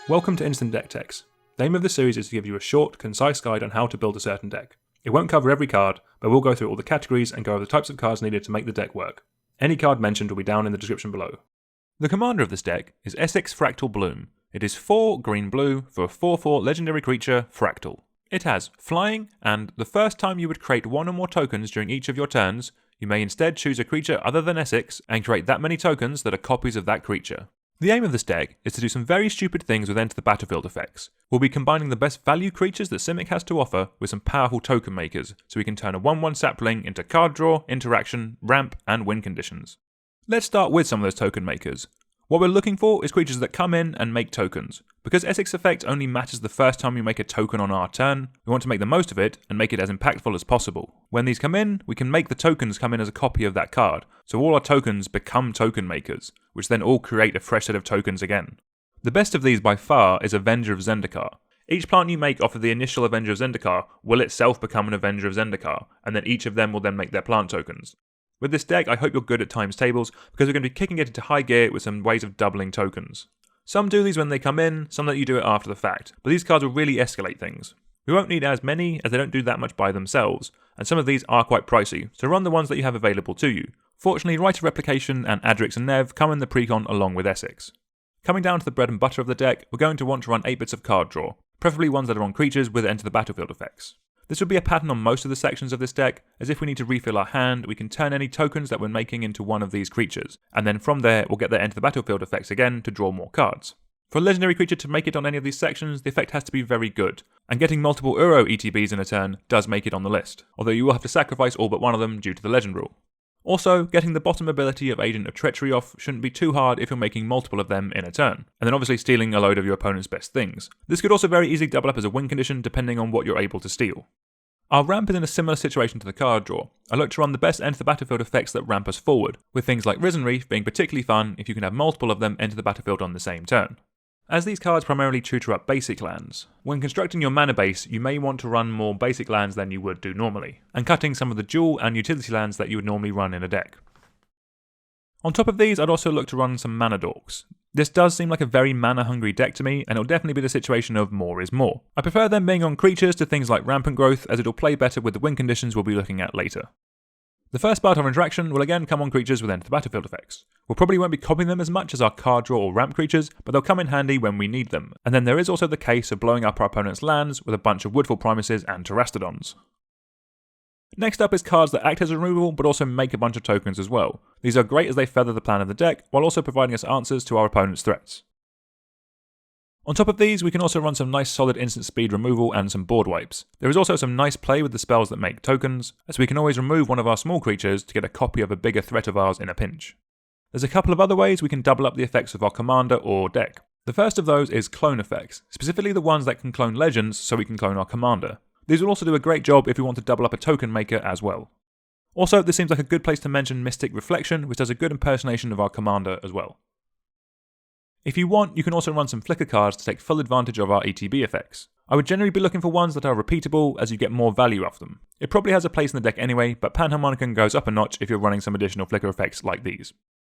Welcome to Instant Deck Techs. The aim of this series is to give you a short, concise guide on how to build a certain deck. It won't cover every card, but we'll go through all the categories and go over the types of cards needed to make the deck work. Any card mentioned will be down in the description below. The commander of this deck is Esix Fractal Bloom. It is 4 green-blue for a 4/4 legendary creature, Fractal. It has flying, and the first time you would create one or more tokens during each of your turns, you may instead choose a creature other than Esix and create that many tokens that are copies of that creature. The aim of this deck is to do some very stupid things with Enter the Battlefield effects. We'll be combining the best value creatures that Simic has to offer with some powerful token makers, so we can turn a 1/1 sapling into card draw, interaction, ramp, and win conditions. Let's start with some of those token makers. What we're looking for is creatures that come in and make tokens. Because Esix effect only matters the first time you make a token on our turn, we want to make the most of it and make it as impactful as possible. When these come in, we can make the tokens come in as a copy of that card, so all our tokens become token makers, which then all create a fresh set of tokens again. The best of these by far is Avenger of Zendikar. Each plant you make off of the initial Avenger of Zendikar will itself become an Avenger of Zendikar, and then each of them will then make their plant tokens. With this deck, I hope you're good at times tables, because we're going to be kicking it into high gear with some ways of doubling tokens. Some do these when they come in, some let you do it after the fact, but these cards will really escalate things. We won't need as many, as they don't do that much by themselves, and some of these are quite pricey, so run the ones that you have available to you. Fortunately, Rite of Replication and Adrix and Nev come in the precon along with Esix. Coming down to the bread and butter of the deck, we're going to want to run 8 bits of card draw, preferably ones that are on creatures with Enter the Battlefield effects. This will be a pattern on most of the sections of this deck, as if we need to refill our hand, we can turn any tokens that we're making into one of these creatures, and then from there we'll get their Enter the Battlefield effects again to draw more cards. For a legendary creature to make it on any of these sections, the effect has to be very good, and getting multiple Uro ETBs in a turn does make it on the list, although you will have to sacrifice all but one of them due to the legend rule. Also, getting the bottom ability of Agent of Treachery off shouldn't be too hard if you're making multiple of them in a turn, and then obviously stealing a load of your opponent's best things. This could also very easily double up as a win condition depending on what you're able to steal. Our ramp is in a similar situation to the card draw. I look to run the best Enter the Battlefield effects that ramp us forward, with things like Risen Reef being particularly fun if you can have multiple of them enter the battlefield on the same turn. As these cards primarily tutor up basic lands, when constructing your mana base you may want to run more basic lands than you would do normally, and cutting some of the dual and utility lands that you would normally run in a deck. On top of these, I'd also look to run some mana dorks. This does seem like a very mana-hungry deck to me, and it'll definitely be the situation of more is more. I prefer them being on creatures to things like Rampant Growth, as it'll play better with the win conditions we'll be looking at later. The first part of our interaction will again come on creatures with Enter the Battlefield effects. We'll probably won't be copying them as much as our card draw or ramp creatures, but they'll come in handy when we need them. And then there is also the case of blowing up our opponent's lands with a bunch of Woodfall Primuses and Terastodons. Next up is cards that act as removal, but also make a bunch of tokens as well. These are great as they feather the plan of the deck, while also providing us answers to our opponent's threats. On top of these, we can also run some nice solid instant speed removal and some board wipes. There is also some nice play with the spells that make tokens, as we can always remove one of our small creatures to get a copy of a bigger threat of ours in a pinch. There's a couple of other ways we can double up the effects of our commander or deck. The first of those is clone effects, specifically the ones that can clone legends so we can clone our commander. These will also do a great job if we want to double up a token maker as well. Also, this seems like a good place to mention Mystic Reflection, which does a good impersonation of our commander as well. If you want, you can also run some flicker cards to take full advantage of our ETB effects. I would generally be looking for ones that are repeatable as you get more value off them. It probably has a place in the deck anyway, but Panharmonicon goes up a notch if you're running some additional flicker effects like these.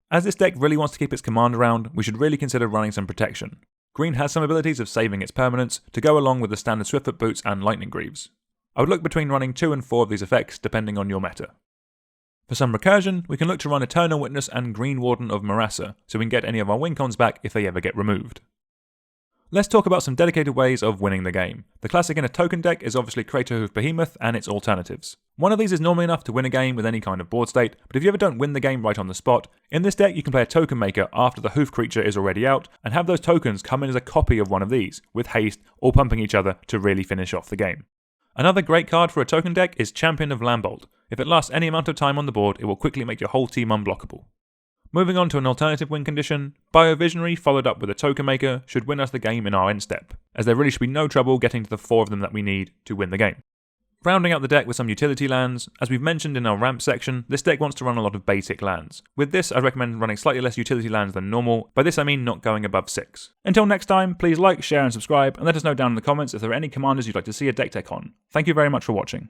As this deck really wants to keep its command around, we should really consider running some protection. Green has some abilities of saving its permanents to go along with the standard Swiftfoot Boots and Lightning Greaves. I would look between running 2 and 4 of these effects depending on your meta. For some recursion, we can look to run Eternal Witness and Green Warden of Marassa, so we can get any of our win cons back if they ever get removed. Let's talk about some dedicated ways of winning the game. The classic in a token deck is obviously Crater Hoof Behemoth and its alternatives. One of these is normally enough to win a game with any kind of board state, but if you ever don't win the game right on the spot, in this deck you can play a token maker after the Hoof creature is already out, and have those tokens come in as a copy of one of these, with haste, all pumping each other to really finish off the game. Another great card for a token deck is Champion of Lambolt. If it lasts any amount of time on the board, it will quickly make your whole team unblockable. Moving on to an alternative win condition, Visionary followed up with a token maker should win us the game in our end step, as there really should be no trouble getting to the 4 of them that we need to win the game. Rounding out the deck with some utility lands, as we've mentioned in our ramp section, this deck wants to run a lot of basic lands. With this, I recommend running slightly less utility lands than normal, by this I mean not going above 6. Until next time, please like, share and subscribe, and let us know down in the comments if there are any commanders you'd like to see a deck tech on. Thank you very much for watching.